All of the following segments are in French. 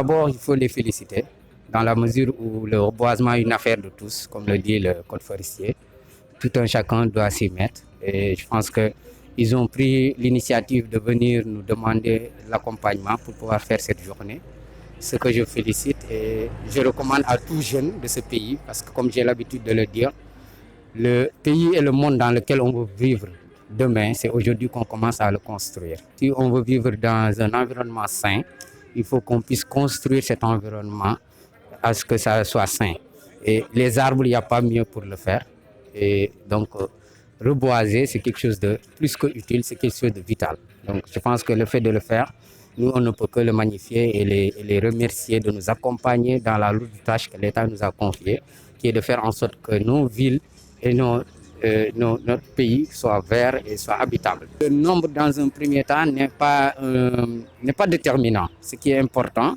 d'abord, il faut les féliciter dans la mesure où le reboisement est une affaire de tous, comme le dit le code forestier. Tout un chacun doit s'y mettre et je pense qu'ils ont pris l'initiative de venir nous demander l'accompagnement pour pouvoir faire cette journée. Ce que je félicite et je recommande à tout jeune de ce pays parce que comme j'ai l'habitude de le dire, le pays et le monde dans lequel on veut vivre demain, c'est aujourd'hui qu'on commence à le construire. Si on veut vivre dans un environnement sain, il faut qu'on puisse construire cet environnement à ce que ça soit sain. Et les arbres, il n'y a pas mieux pour le faire. Et donc, reboiser, c'est quelque chose de plus que utile, c'est quelque chose de vital. Donc, je pense que le fait de le faire, nous, on ne peut que le magnifier et les remercier de nous accompagner dans la lourde tâche que l'État nous a confiée, qui est de faire en sorte que nos villes et notre pays soient verts et soient habitables. Le nombre, dans un premier temps, n'est pas déterminant. Ce qui est important,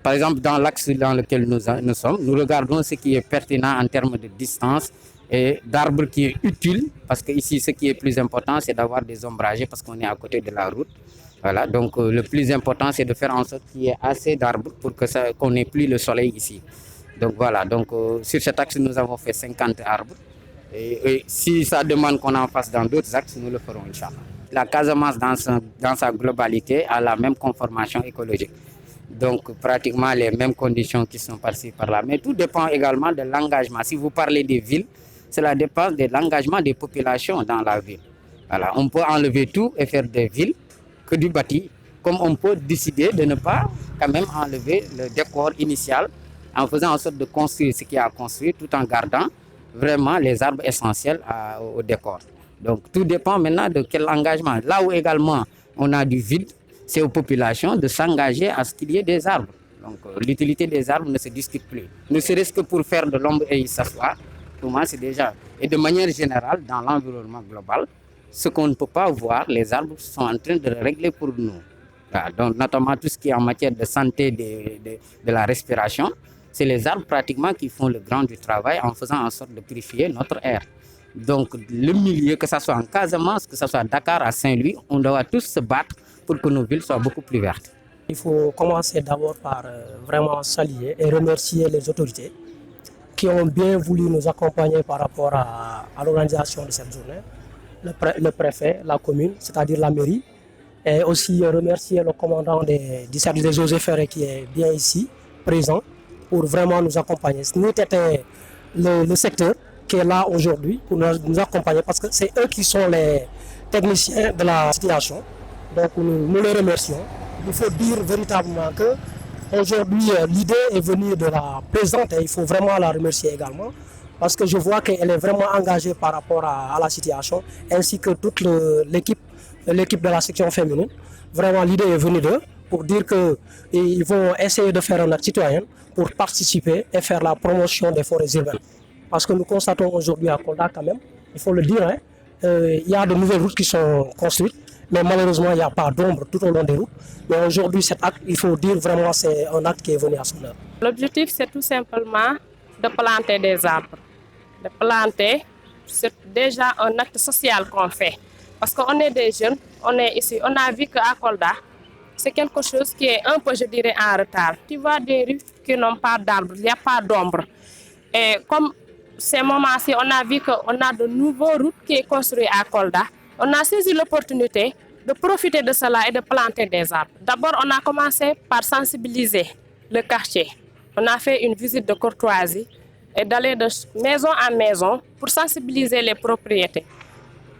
par exemple, dans l'axe dans lequel nous sommes, nous regardons ce qui est pertinent en termes de distance et d'arbres qui est utile, parce que ici, ce qui est plus important, c'est d'avoir des ombragés parce qu'on est à côté de la route. Voilà, donc le plus important, c'est de faire en sorte qu'il y ait assez d'arbres pour qu'on n'ait plus le soleil ici. Donc voilà, donc sur cet axe, nous avons fait 50 arbres. Et si ça demande qu'on en fasse dans d'autres axes, nous le ferons, Inch'Allah. La Casamance, dans sa globalité, a la même conformation écologique. Donc pratiquement les mêmes conditions qui sont par-ci, par-là. Mais tout dépend également de l'engagement. Si vous parlez des villes, cela dépend de l'engagement des populations dans la ville. Voilà, on peut enlever tout et faire des villes que du bâti, comme on peut décider de ne pas quand même enlever le décor initial en faisant en sorte de construire ce qu'il y a à construire tout en gardant vraiment les arbres essentiels au décor. Donc tout dépend maintenant de quel engagement. Là où également on a du vide, c'est aux populations de s'engager à ce qu'il y ait des arbres. Donc l'utilité des arbres ne se discute plus. Ne serait-ce que pour faire de l'ombre et y s'asseoir, pour moi c'est déjà. Et de manière générale, dans l'environnement global, ce qu'on ne peut pas voir, les arbres sont en train de le régler pour nous. Voilà, donc notamment tout ce qui est en matière de santé de la respiration, c'est les arbres pratiquement qui font le grand du travail en faisant en sorte de purifier notre air. Donc le milieu, que ce soit en Casamance, que ce soit à Dakar, à Saint-Louis, on doit tous se battre pour que nos villes soient beaucoup plus vertes. Il faut commencer d'abord par vraiment saluer et remercier les autorités qui ont bien voulu nous accompagner par rapport à l'organisation de cette journée. Le préfet, la commune, c'est-à-dire la mairie, et aussi remercier le commandant du service des eaux et forêts qui est bien ici, présent, pour vraiment nous accompagner. Nous étions le secteur qui est là aujourd'hui pour nous accompagner parce que c'est eux qui sont les techniciens de la situation. Donc nous les remercions. Il faut dire véritablement que aujourd'hui l'idée est venue de la présidente et il faut vraiment la remercier également parce que je vois qu'elle est vraiment engagée par rapport à la situation ainsi que toute l'équipe de la section féminine. Vraiment l'idée est venue d'eux pour dire qu'ils vont essayer de faire un acte citoyen pour participer et faire la promotion des forêts urbaines. Parce que nous constatons aujourd'hui à Kolda quand même, il faut le dire, il y a de nouvelles routes qui sont construites, mais malheureusement il n'y a pas d'ombre tout au long des routes. Mais aujourd'hui cet acte, il faut dire vraiment c'est un acte qui est venu à son heure. L'objectif c'est tout simplement de planter des arbres. De planter, c'est déjà un acte social qu'on fait. Parce qu'on est des jeunes, on est ici, on a vu qu'à Kolda, c'est quelque chose qui est un peu, je dirais, en retard. Tu vois des rues qui n'ont pas d'arbres, il n'y a pas d'ombre. Et comme ces moments-ci, on a vu qu'on a de nouveaux routes qui sont construites à Kolda. On a saisi l'opportunité de profiter de cela et de planter des arbres. D'abord, on a commencé par sensibiliser le quartier. On a fait une visite de courtoisie et d'aller de maison en maison pour sensibiliser les propriétés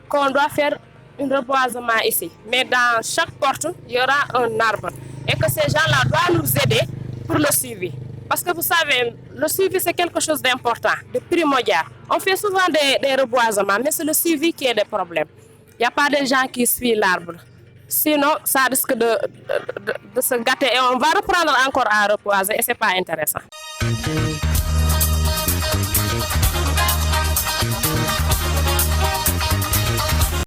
qu'on doit faire un reboisement ici. Mais dans chaque porte, il y aura un arbre. Et que ces gens-là doivent nous aider pour le suivi. Parce que vous savez, le suivi c'est quelque chose d'important, de primordial. On fait souvent des reboisements, mais c'est le suivi qui est le problème. Il n'y a pas de gens qui suivent l'arbre. Sinon, ça risque de se gâter et on va reprendre encore à reboiser et ce n'est pas intéressant.